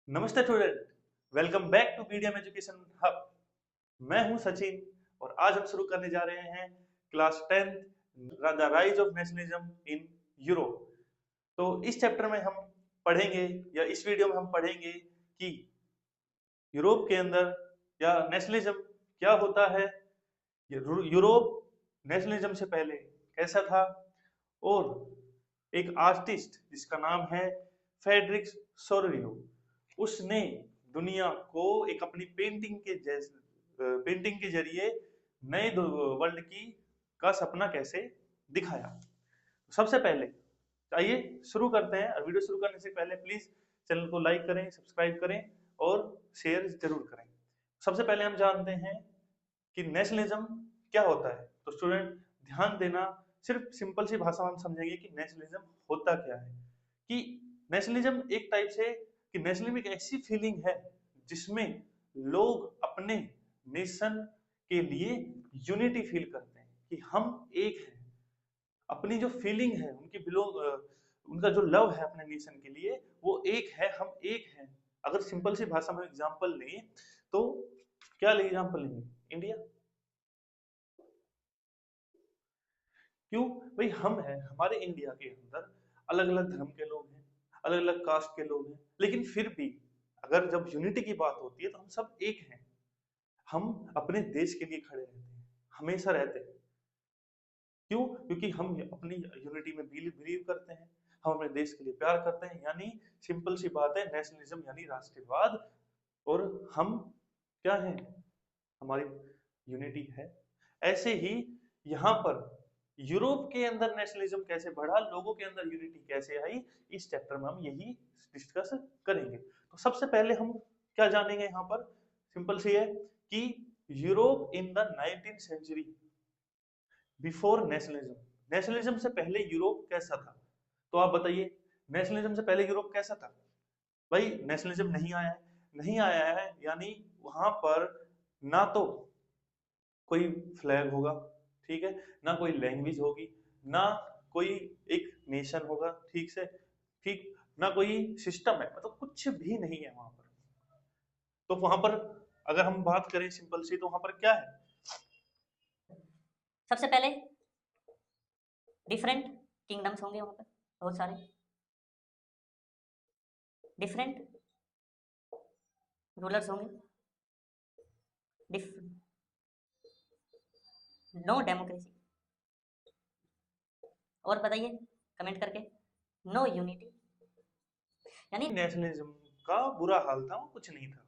नमस्ते student, welcome back to PDM education hub. मैं हूं सचिन और आज हम शुरू करने जा रहे हैं class 10th the rise of nationalism in Europe. तो इस चैप्टर में हम पढ़ेंगे या इस वीडियो में हम पढ़ेंगे कि यूरोप के अंदर या नेशनलिज्म क्या होता है, यूरोप नेशनलिज्म से पहले कैसा था, और एक आर्टिस्ट जिसका नाम है फेडरिक सोरेरियो, उसने दुनिया को एक अपनी पेंटिंग के जरिए नए वर्ल्ड की का सपना कैसे दिखाया। सबसे पहले आइए शुरू करते हैं। और वीडियो शुरू करने से पहले प्लीज चैनल को लाइक करें, सब्सक्राइब करें और शेयर जरूर करें। सबसे पहले हम जानते हैं कि नेशनलिज्म क्या होता है। तो स्टूडेंट ध्यान देना, सिर्फ सिंपल सी भाषा में हम समझेंगे कि नेशनलिज्म होता क्या है। कि नेशनलिज्म एक टाइप से कि नेशनलिज्म एक ऐसी फीलिंग है जिसमें लोग अपने नेशन के लिए यूनिटी फील करते हैं कि हम एक हैं। अपनी जो फीलिंग है, उनका जो लव है अपने नेशन के लिए, वो एक है, हम एक हैं। अगर सिंपल सी भाषा में एग्जांपल लें तो क्या ले एग्जांपल लेंगे? इंडिया। क्यों भाई? हम हैं, हमारे इंडिया के अंदर अलग अलग धर्म के लोग हैं, अलग अलग कास्ट के लोग हैं, लेकिन फिर भी अगर जब यूनिटी की बात होती है तो हम सब एक हैं। हम अपने देश के लिए खड़े रहते हैं, हमेशा रहते हैं। क्यों? क्योंकि हम अपनी यूनिटी में बिलीव करते हैं, हम अपने देश के लिए प्यार करते हैं। यानी सिंपल सी बात है, नेशनलिज्म यानी राष्ट्रवाद। और हम क्या हैं? हमारी यूनिटी है। ऐसे ही यहाँ पर यूरोप के अंदर नेशनलिज्म कैसे बढ़ा, लोगों के अंदर यूनिटी कैसे आई, इस चैप्टर में हम यही डिस्कस करेंगे। तो सबसे पहले हम क्या जानेंगे यहाँ पर? सिंपल सी है कि Europe in the 19th century before nationalism. Nationalism से पहले यूरोप कैसा था? तो आप बताइए, नेशनलिज्म से पहले यूरोप कैसा था? भाई नेशनलिज्म नहीं आया है, नहीं आया है यानी वहां पर ना तो कोई फ्लैग होगा, ठीक है, ना कोई लैंग्वेज होगी, ना कोई एक नेशन होगा, ठीक से ठीक, ना कोई सिस्टम है, मतलब कुछ भी नहीं है वहां पर। तो वहां पर अगर हम बात करें सिंपल सी, तो वहां पर क्या है? सबसे पहले डिफरेंट किंगडम्स होंगे वहां पर, बहुत सारे डिफरेंट रूलर्स होंगे, नो डेमोक्रेसी। और बताइए कमेंट करके, नो यूनिटी। यानी नेशनलिज्म का बुरा हाल था, वो कुछ नहीं था।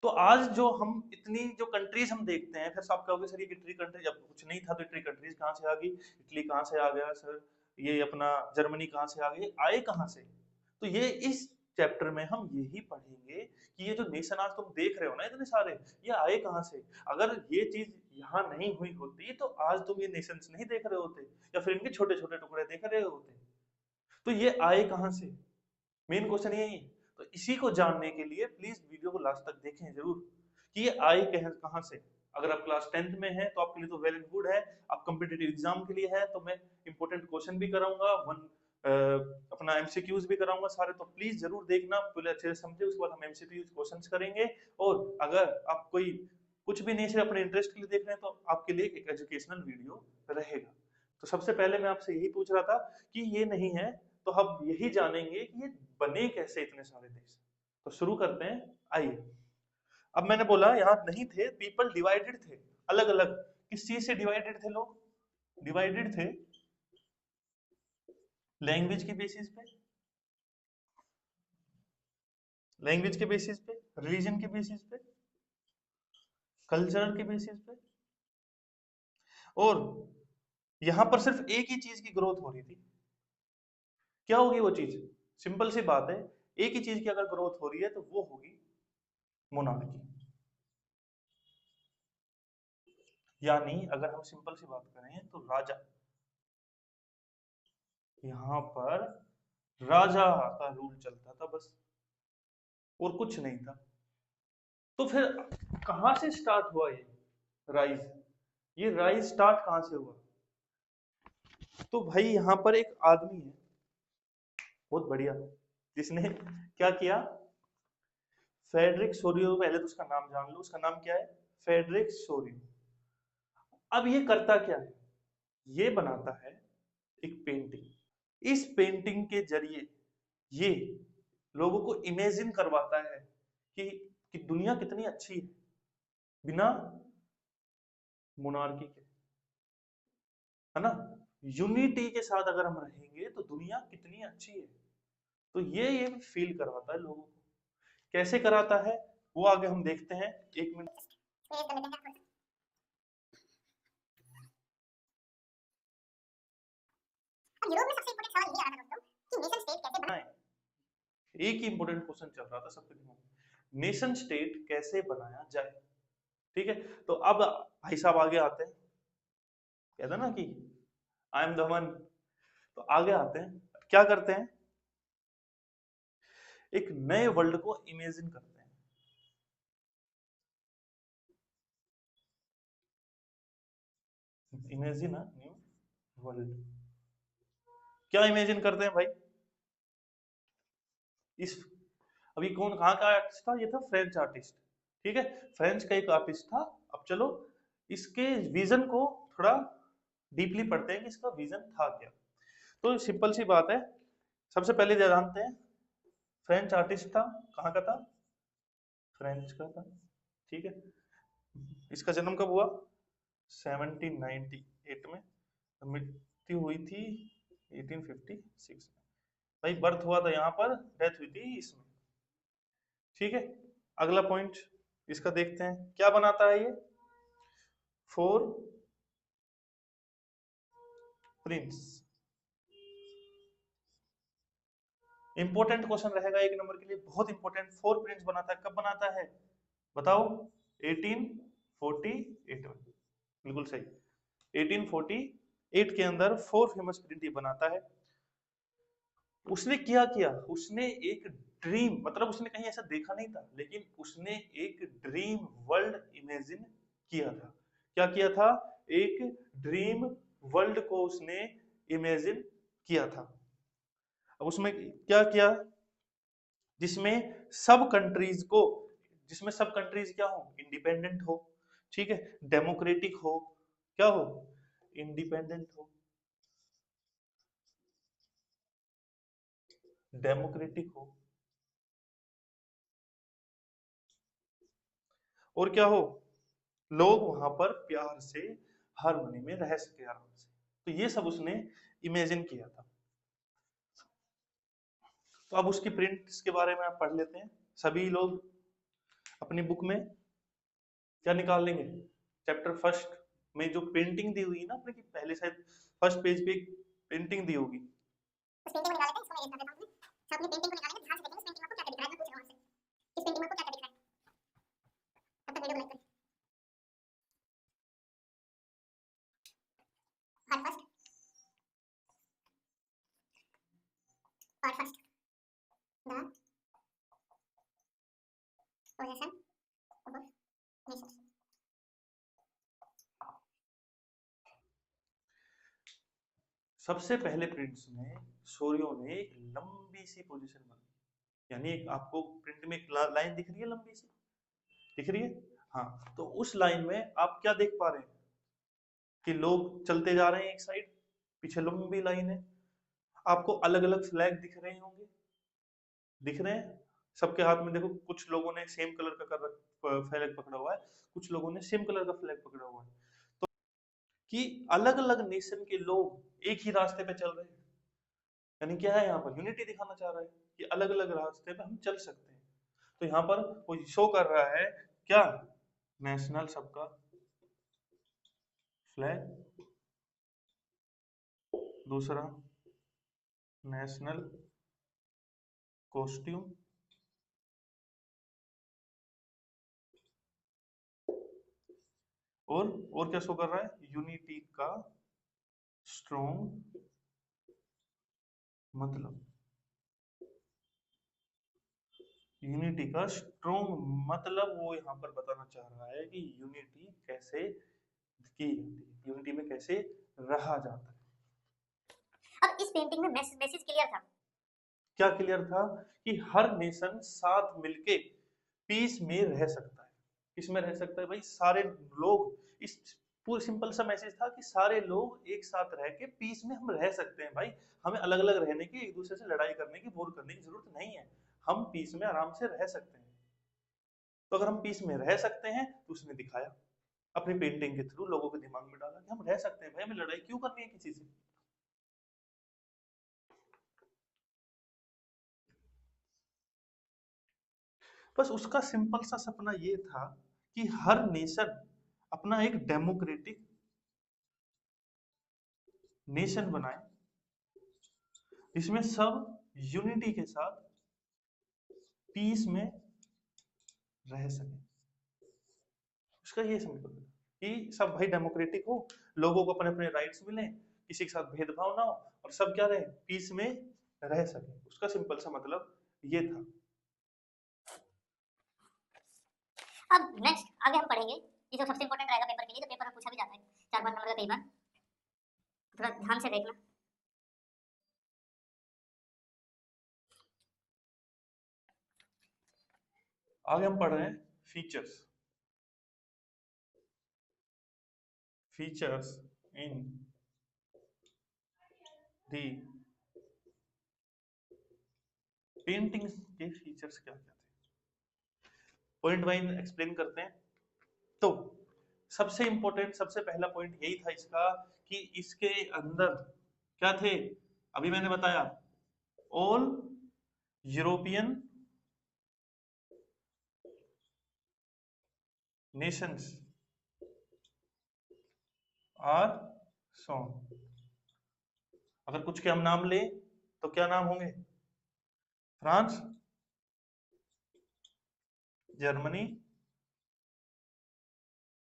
तो आज जो हम इतनी जो कंट्रीज हम देखते हैं, फिर आप कहोगे सर ये इटली कंट्री, जब कुछ नहीं था तो इटली कंट्रीज कहाँ से आ गई? इटली कहाँ से आ गया सर? ये अपना जर्मनी कहाँ से आ गई? आए कहाँ से? तो ये इस चैप्टर में हम यही पढ़ेंगे कि ये जो नेशन आज तुम देख रहे हो ना इतने सारे, ये आए कहाँ से? अगर ये चीज यहाँ नहीं हुई होती तो आज तुम ये नेशंस नहीं देख रहे होते, या फिर इनके छोटे छोटे टुकड़े देख रहे होते। तो ये आए कहाँ से? मेन क्वेश्चन यही है। तो इसी को जानने के लिए प्लीज वीडियो को लास्ट तक देखें जरूर कि ये आए कहां से। अगर आप क्लास 10th में हैं तो आपके लिए तो वेल एंड गुड है। आप कॉम्पिटिटिव एग्जाम के लिए है तो मैं इंपॉर्टेंट क्वेश्चन भी कराऊंगा, अपना एमसीक्यूज भी कराऊंगा सारे। तो प्लीज जरूर देखना, पहले अच्छे से समझे, उसके बाद हम एमसीक्यूज क्वेश्चंस करेंगे। और अगर आप कोई कुछ भी नहीं, सिर्फ अपने इंटरेस्ट के लिए देख रहे हैं, तो आपके लिए एक एजुकेशनल वीडियो रहेगा। तो सबसे पहले मैं आपसे यही पूछ रहा था कि ये नहीं है, तो हम यही जानेंगे कि ये बने कैसे इतने सारे देश। तो शुरू करते हैं, आइए। अब मैंने बोला यहाँ नहीं थे, पीपल डिवाइडेड थे, अलग अलग। किस चीज से डिवाइडेड थे लोग? डिवाइडेड थे लैंग्वेज के बेसिस पे, लैंग्वेज के बेसिस पे, रिलीजन के बेसिस पे, कल्चर के बेसिस पे। और यहां पर सिर्फ एक ही चीज की ग्रोथ हो रही थी। क्या होगी वो चीज? सिंपल सी बात है, एक ही चीज की अगर ग्रोथ हो रही है तो वो होगी मोनार्की। यानी अगर हम सिंपल सी बात करें तो राजा, यहाँ पर राजा का रूल चलता था बस, और कुछ नहीं था। तो फिर कहां से स्टार्ट हुआ ये राइज? ये राइज स्टार्ट कहां से हुआ? तो भाई यहाँ पर एक आदमी है बहुत बढ़िया, जिसने क्या किया? फेडरिक सोरियो, पहले तो उसका नाम जान लो, उसका नाम क्या है? Frederick Sorio. अब ये करता क्या है? ये बनाता है एक पेंटिंग। इस पेंटिंग के जरिए ये लोगों को इमेजिन करवाता है कि दुनिया कितनी अच्छी है बिना मोनार्की के, है ना? यूनिटी के साथ अगर हम रहेंगे तो दुनिया कितनी अच्छी है। तो ये फील करवाता है लोगों को। कैसे कराता है वो आगे हम देखते हैं। एक मिनट। यूरोप में सबसे इंपॉर्टेंट सवाल ये आ रहा था दोस्तों कि नेशन स्टेट कैसे बनाए। एक ही इंपॉर्टेंट क्वेश्चन चल रहा था सबके दिमाग में, नेशन स्टेट कैसे बनाया जाए। ठीक है, तो अब भाई साहब आगे आते हैं, कहते हैं ना कि आई एम द वन। तो आगे आते हैं, क्या करते हैं? एक नए वर्ल्ड को इमेजिन करते हैं। Imagine new world. क्या इमेजिन करते हैं भाई? इस अभी कौन कहाँ का आर्टिस्ट था? ये था फ्रेंच आर्टिस्ट। ठीक है, फ्रेंच का एक आर्टिस्ट था। अब चलो इसके विजन को थोड़ा डीपली पढ़ते हैं कि इसका विजन था क्या। तो सिंपल सी बात है, सबसे पहले जानते हैं फ्रेंच आर्टिस्ट था, कहाँ का था? फ्रेंच का था। ठीक है, इसका जन्म कब हुआ? 1798 में। मृत्यु हुई थी 1856 में। भाई बर्थ हुआ था यहाँ पर, डेथ हुई थी इसमें। ठीक है, अगला पॉइंट इसका देखते हैं, क्या बनाता है ये? 4 प्रिंट्स। इंपॉर्टेंट क्वेश्चन रहेगा एक नंबर के लिए, बहुत इंपॉर्टेंट। 4 प्रिंट्स बनाता है, कब बनाता है बताओ? 1848 में। बिल्कुल सही, 1848 के अंदर 4 फेमस प्रिंट ये बनाता है। उसने क्या किया? उसने एक ड्रीम, मतलब उसने कहीं ऐसा देखा नहीं था, लेकिन उसने एक ड्रीम वर्ल्ड इमेजिन किया था। क्या किया था? एक ड्रीम वर्ल्ड को उसने इमेजिन किया था। अब उसमें क्या किया? जिसमें सब कंट्रीज को, जिसमें सब कंट्रीज क्या हो? इंडिपेंडेंट हो। ठीक है, डेमोक्रेटिक हो, क्या हो? इंडिपेंडेंट हो, डेमोक्रेटिक हो, और क्या हो? लोग वहां पर प्यार से हार्मनी में रह सके आराम से। तो ये सब उसने इमेजिन किया था। तो अब उसकी प्रिंट्स के बारे में आप पढ़ लेते हैं। सभी लोग अपनी बुक में क्या निकाल लेंगे? चैप्टर फर्स्ट में जो पेंटिंग दी हुई है ना अपने की, पहले शायद फर्स्ट पेज पे एक पेंटिंग दी होगी, उस पेंटिंग को निकाल लेते हैं। इसको मैं एक सब अपनी पेंटिंग को निकालेंगे, ध्यान से देखेंगे इस पेंटिंग में आपको क्या क्या दिख रहा है। मैं पूछ रहा हूं आपसे, इस पेंटिंग में आपको क्या क्या दिख रहा है? तब तक वीडियो को लाइक करें। Part first, part first, the position of Nations. सबसे पहले प्रिंट्स में सोरियो ने एक लंबी सी पोजीशन बनाई, यानी एक आपको प्रिंट में एक लाइन दिख रही है, लंबी सी दिख रही है। हाँ, तो उस लाइन में आप क्या देख पा रहे हैं कि लोग चलते जा रहे हैं एक साइड, पीछे लंबी लाइन है। आपको अलग अलग फ्लैग दिख रहे होंगे, दिख रहे हैं सबके हाथ में। देखो कुछ लोगों ने सेम कलर का फ्लैग पकड़ा हुआ है, कुछ लोगों ने सेम कलर का फ्लैग पकड़ा हुआ है। तो कि अलग अलग नेशन के लोग एक ही रास्ते पे चल रहे हैं, यानी क्या है? यहाँ पर यूनिटी दिखाना चाह रहा है कि अलग अलग रास्ते पे हम चल सकते हैं। तो यहाँ पर वो शो कर रहा है क्या? नेशनल सबका फ्लैग, दूसरा नेशनल कॉस्ट्यूम, और क्या शो कर रहा है? यूनिटी का स्ट्रॉन्ग मतलब, यूनिटी का स्ट्रॉन्ग मतलब वो यहाँ पर बताना चाह रहा है कि यूनिटी कैसे की जाती है, यूनिटी में कैसे रहा जाता है। अब इस पेंटिंग में मैसेज क्लियर था। क्या क्लियर था? कि हर नेशन साथ मिलके पीस में रह सकता है। किसमें रह सकता है भाई? सारे लोग, इस पूरी सिंपल सा मैसेज था कि सारे लोग एक साथ रह के पीस में हम रह सकते हैं भाई। हमें अलग अलग रहने की, एक दूसरे से लड़ाई करने की, वॉर करने की जरूरत नहीं है। हम पीस में आराम से रह सकते हैं। तो अगर हम पीस में रह सकते हैं तो उसने दिखाया, अपनी पेंटिंग के थ्रू लोगों के दिमाग में डाला कि हम रह सकते हैं भाई, हमें लड़ाई क्यों करनी है किसी से। बस उसका सिंपल सा सपना ये था कि हर नेशन अपना एक डेमोक्रेटिक नेशन बनाए, जिसमें सब यूनिटी के साथ पीस में रह सके। उसका ये सिंपल है कि सब भाई डेमोक्रेटिक हो, लोगों को अपने अपने राइट्स मिले, किसी के साथ भेदभाव ना हो, और सब क्या रहे, पीस में रह सके। उसका सिंपल सा मतलब ये था। अब नेक्स्ट आगे हम पढ़ेंगे, ये जो सबसे इंपॉर्टेंट रहेगा पेपर के लिए, तो पेपर में पूछा भी जाता है 4-5 नंबर का कई बार, थोड़ा ध्यान से देखना। आगे हम पढ़ रहे हैं features. Features in the painting के फीचर्स क्या क्या थे, पॉइंट वाइज एक्सप्लेन करते हैं। तो सबसे इंपॉर्टेंट, सबसे पहला पॉइंट यही था इसका कि इसके अंदर क्या थे, अभी मैंने बताया, all European nations are song. अगर कुछ के हम नाम ले तो क्या नाम होंगे? फ्रांस, जर्मनी,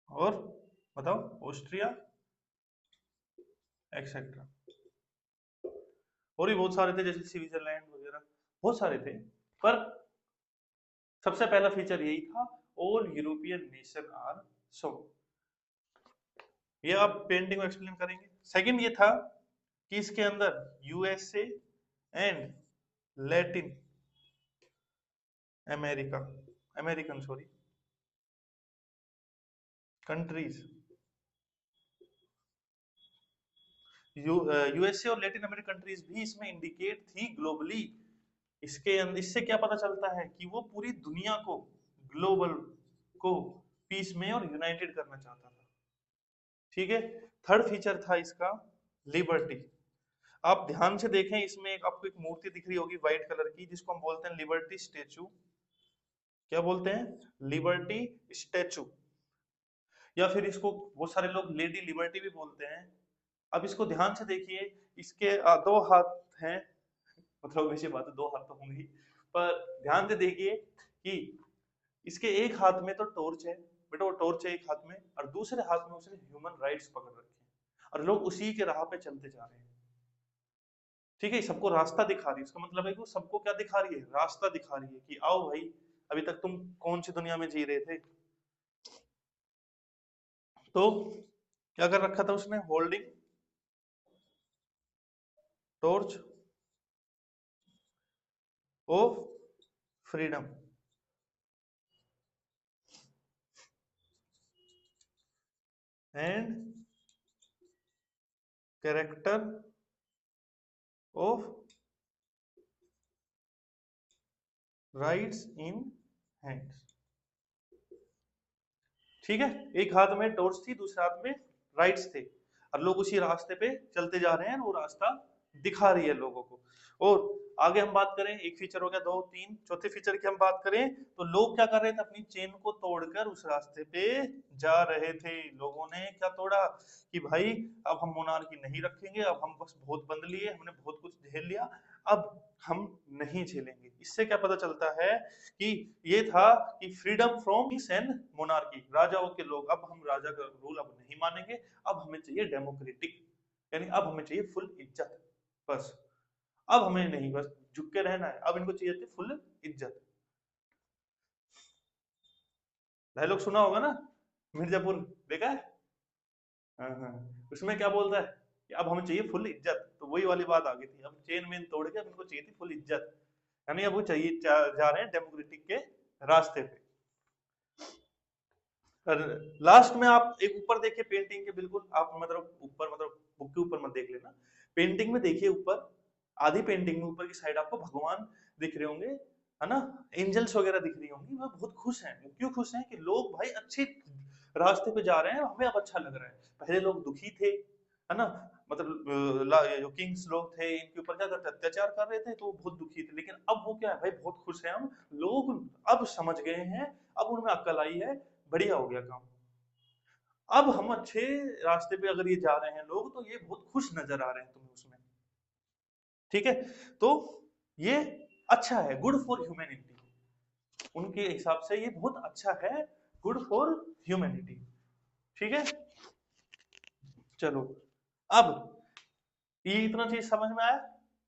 और बताओ ऑस्ट्रिया, एक्सेट्रा। और भी बहुत सारे थे, जैसे स्विट्जरलैंड वगैरह, बहुत सारे थे। पर सबसे पहला फीचर यही था, all European nation are so. ये आप पेंटिंग में एक्सप्लेन करेंगे। सेकंड ये था कि इसके अंदर USA and Latin America, American sorry, countries, USA और लैटिन अमेरिकन कंट्रीज भी इसमें इंडिकेट थी ग्लोबली। इसके अंदर इससे क्या पता चलता है कि वो पूरी दुनिया को, ग्लोबल को पीस में और यूनाइटेड करना चाहता था। ठीक है। थर्ड फीचर था इसका लिबर्टी। आप ध्यान से देखें, इसमें एक आपको एक मूर्ति दिख रही होगी व्हाइट कलर की, जिसको हम बोलते हैं लिबर्टी स्टेचू। क्या बोलते हैं? Liberty statue. या फिर इसको बहुत सारे लोग लेडी लिबर्टी भी बोलते हैं। अब इसको ध्यान से देखिए, इसके दो हाथ हैं, मतलब वैसे बात है दो हाथ तो होंगे ही, पर ध्यान से देखिए कि इसके एक हाथ में तो टॉर्च है, बेटा वो टॉर्च है एक हाथ में, और दूसरे हाथ में उसने ह्यूमन राइट्स पकड़ रखे हैं, और लोग उसी के राह पे चलते जा रहे हैं। ठीक है, सबको रास्ता दिखा रही है। इसका मतलब है कि वो सबको क्या दिखा रही है? रास्ता दिखा रही है कि आओ भाई, अभी तक तुम कौन सी दुनिया में जी रहे थे। तो क्या कर रखा था उसने? Holding torch of freedom and character of rights in hands. ठीक है, एक हाथ में टॉर्च थी, दूसरे हाथ में राइट्स थे, और लोग उसी रास्ते पे चलते जा रहे हैं, वो रास्ता दिखा रही है लोगों को। और आगे हम बात करें, एक फीचर हो गया, दो तीन, चौथे फीचर की हम बात करें तो लोग क्या कर रहे थे? अपनी चेन को तोड़कर उस रास्ते पे जा रहे थे। लोगों ने क्या तोड़ा कि भाई अब हम मोनार्की नहीं रखेंगे, अब हम बस बहुत बंद लिए, हमने बहुत कुछ झेल लिया, अब हम नहीं झेलेंगे। इससे क्या पता चलता है कि ये था कि freedom from Kings and monarchy, राजाओं के लोग, अब हम राजा का रूल अब नहीं मानेंगे, अब हमें चाहिए डेमोक्रेटिक, यानी अब हमें चाहिए फुल इज्जत। बस अब हमें नहीं बस झुक के रहना है, अब इनको चाहिए थी फुल इज्जत। डायलॉग सुना होगा ना, मिर्जापुर, देखा है? हाँ हाँ। उसमें क्या बोलता है कि अब हमें चाहिए फुल इज्जत, तो वही वाली बात आ गई थी, अब चेन मेन तोड़ के अब इनको चाहिए थी फुल इज्जत, यानी अब वो चाहिए जा रहे हैं डेमोक्रेटिक के रास्ते पे। लास्ट में आप एक ऊपर देखिए पेंटिंग के, बिल्कुल आप मतलब ऊपर, मतलब बुक के ऊपर मत देख लेना, पेंटिंग में देखिए ऊपर, आधी पेंटिंग में ऊपर की साइड आपको भगवान दिख रहे होंगे, है ना, एंजल्स वगैरह दिख रही होंगी। वो बहुत खुश हैं। वो क्यों खुश हैं? कि लोग भाई अच्छे रास्ते पे जा रहे हैं, हमें अब अच्छा लग रहा है। पहले लोग दुखी थे, है ना, मतलब ये जो किंग्स लोग थे इनके ऊपर क्या करते, अत्याचार कर रहे थे, तो वो बहुत दुखी थे। लेकिन अब वो क्या है भाई, बहुत खुश हैं हम लोग, अब समझ गए हैं, अब उनमें अक्ल आई है, बढ़िया हो गया काम। अब हम अच्छे रास्ते पे अगर ये जा रहे हैं लोग, तो ये बहुत खुश नजर आ रहे हैं तुम्हें उसमें, ठीक है। तो ये अच्छा है, गुड फॉर ह्यूमैनिटी, उनके हिसाब से ये बहुत अच्छा है, गुड फॉर ह्यूमैनिटी, ठीक है। चलो, अब ये इतना चीज समझ में आया।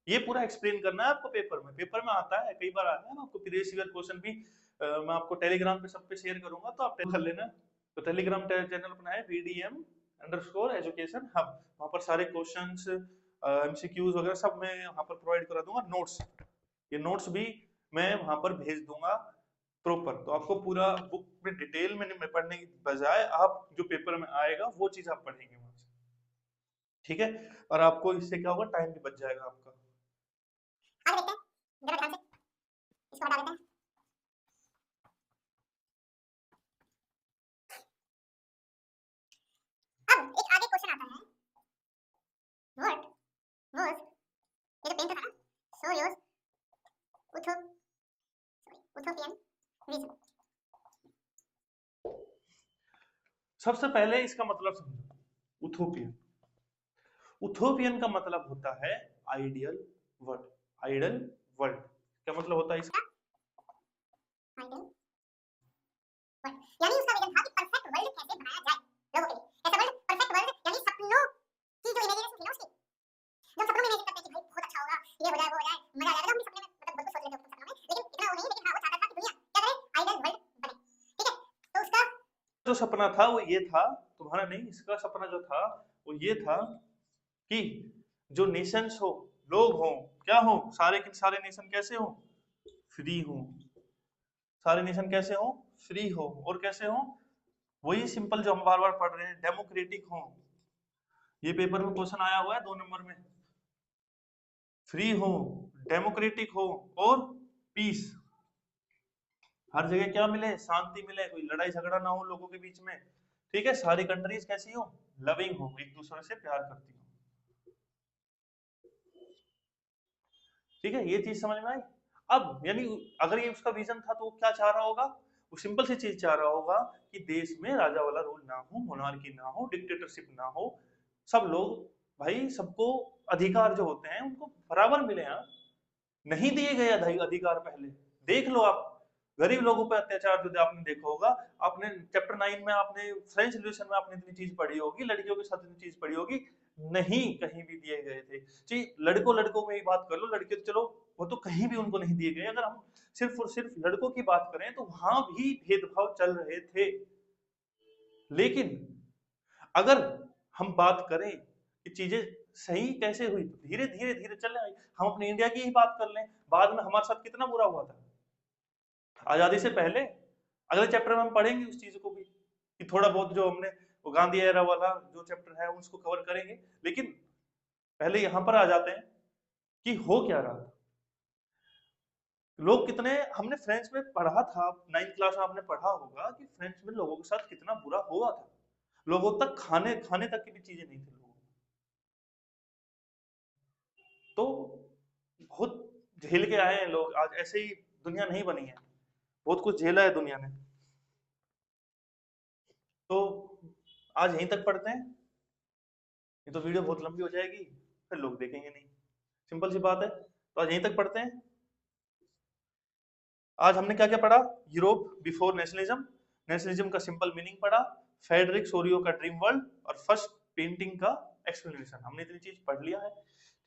ये पूरा एक्सप्लेन करना है आपको पेपर में, पेपर में आता है, कई बार आता है ना आपको, प्रीवियस ईयर क्वेश्चन भी मैं आपको टेलीग्राम पे सब पे शेयर करूंगा, तो आप कर लेना। तो टेलीग्राम चैनल अपना है VDM_education हब, वहां पर सारे क्वेश्चंस, MCQs वगैरह सब मैं वहां पर प्रोवाइड करा दूंगा। नोट्स, ये नोट्स भी मैं वहां पर भेज दूंगा प्रॉपर, तो आपको पूरा बुक में डिटेल में पढ़ने की बजाय आप जो पेपर में आएगा वो चीज आप पढ़ेंगे वहां से, ठीक है। और आपको इससे क्या होगा, टाइम भी बच जाएगा आपका। आगे देखते हैं, जरा ध्यान से इसको हटा देते हैं। अब एक आगे क्वेश्चन आता है, व्हाट वाज, ये जो पेन था ना, सोयोस उथोपियन रीजन। सबसे पहले इसका मतलब समझो, उथोपियन, उथोपियन का मतलब होता है आइडियल वर्ल्ड, आइडियल वर्ल्ड क्या मतलब होता है इसका, आइडियल वर्ल्ड यानी उसका विजन था कि परफेक्ट वर्ल्ड कैसे बनाया जाए लोगों के लिए, ऐसा वर्ल्ड, परफेक्ट वर्ल्ड यानी सपनों की जो इमेजिनेशन थी ना उसकी, जब सपनों में इमेजिन करते हैं कि भाई बहुत अच्छा होगा, ये हो जाए, वो हो जाए, मजा आ जाएगा, हम सपने में मतलब बहुत सोच लेते हैं सपनों में, लेकिन इतना वो नहीं, लेकिन हाँ वो चाहता था कि दुनिया क्या करे, आइडियल वर्ल्ड बने, ठीक है। तो उसका जो सपना था वो ये था, तुम्हारा नहीं, इसका सपना जो था वो ये था कि जो नेशंस हो, लोग हो, क्या हो, सारे के सारे नेशन कैसे हो, फ्री हो, सारे नेशन कैसे हो, फ्री हो, और कैसे हो, वही सिंपल जो हम बार बार पढ़ रहे हैं, डेमोक्रेटिक हो। ये पेपर में क्वेश्चन आया हुआ है 2 नंबर में, फ्री हो, डेमोक्रेटिक हो, और पीस, हर जगह क्या मिले, शांति मिले, कोई लड़ाई झगड़ा ना हो लोगों के बीच में, ठीक है। सारी कंट्रीज कैसी हो, लविंग हो, एक दूसरे से प्यार करती हो, ठीक है। ये चीज समझ में आई। अब यानी अगर ये उसका विजन था तो वो क्या चाह रहा होगा, वो सिंपल सी चीज चाह रहा होगा कि देश में राजा वाला रूल ना हो, मोनार्की ना हो, डिक्टेटरशिप ना हो, सब लोग भाई, सबको अधिकार जो होते हैं उनको बराबर मिले। यहाँ नहीं दिए गए अधिकार पहले, देख लो आप, गरीब लोगों पर अत्याचार जो आपने देखा होगा, आपने चैप्टर 9 में, आपने फ्रेंच रिवॉल्यूशन में आपने इतनी चीज पढ़ी होगी, लड़कियों के साथ इतनी चीज पढ़ी होगी, नहीं कहीं भी दिए गए थे जी। लड़कों लड़कों में ही बात कर लो, लड़के तो चलो वो तो कहीं भी उनको नहीं दिए गए, अगर हम सिर्फ और सिर्फ लड़कों की बात करें तो वहां भी भेदभाव चल रहे थे। लेकिन अगर हम बात करें कि चीजें सही कैसे हुई, तो धीरे धीरे धीरे चल रही। हम अपने इंडिया की ही बात कर लें, बाद में हमारे साथ कितना बुरा हुआ था आजादी से पहले। अगले चैप्टर में हम पढ़ेंगे उस चीज को भी, कि थोड़ा बहुत जो हमने वो गांधी एरा वाला जो चैप्टर है उसको कवर करेंगे। लेकिन पहले यहां पर आ जाते हैं कि हो क्या रहा था, लोग कितने, हमने फ्रेंच में पढ़ा था, 9th क्लास में आपने पढ़ा होगा कि फ्रेंच में लोगों के साथ कितना बुरा हुआ था, लोगों तक खाने खाने तक की भी चीजें नहीं थी लोगों को। तो बहुत झेल के आए हैं लोग, आज ऐसे ही दुनिया नहीं बनी है, बहुत कुछ झेला है दुनिया ने। तो आज यहीं तक पढ़ते हैं, ये तो वीडियो बहुत लंबी हो जाएगी, फिर लोग देखेंगे नहीं, सिंपल सी बात है। तो आज यहीं तक पढ़ते हैं। आज हमने क्या क्या पढ़ा, यूरोप बिफोर नेशनलिज्म, नेशनलिज्म का सिंपल मीनिंग पढ़ा, फेडरिक सोरियो का ड्रीम वर्ल्ड, और फर्स्ट पेंटिंग का एक्सप्लेनेशन, हमने इतनी चीज पढ़ लिया है,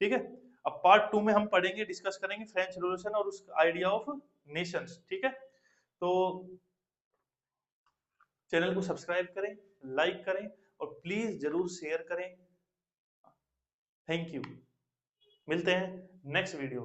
ठीक है। अब पार्ट 2 में हम पढ़ेंगे, डिस्कस करेंगे फ्रेंच रिवॉल्यूशन और उसका आइडिया ऑफ नेशंस, ठीक है। तो चैनल को सब्सक्राइब करें, लाइक करें, और प्लीज जरूर शेयर करें। थैंक यू, मिलते हैं नेक्स्ट वीडियो।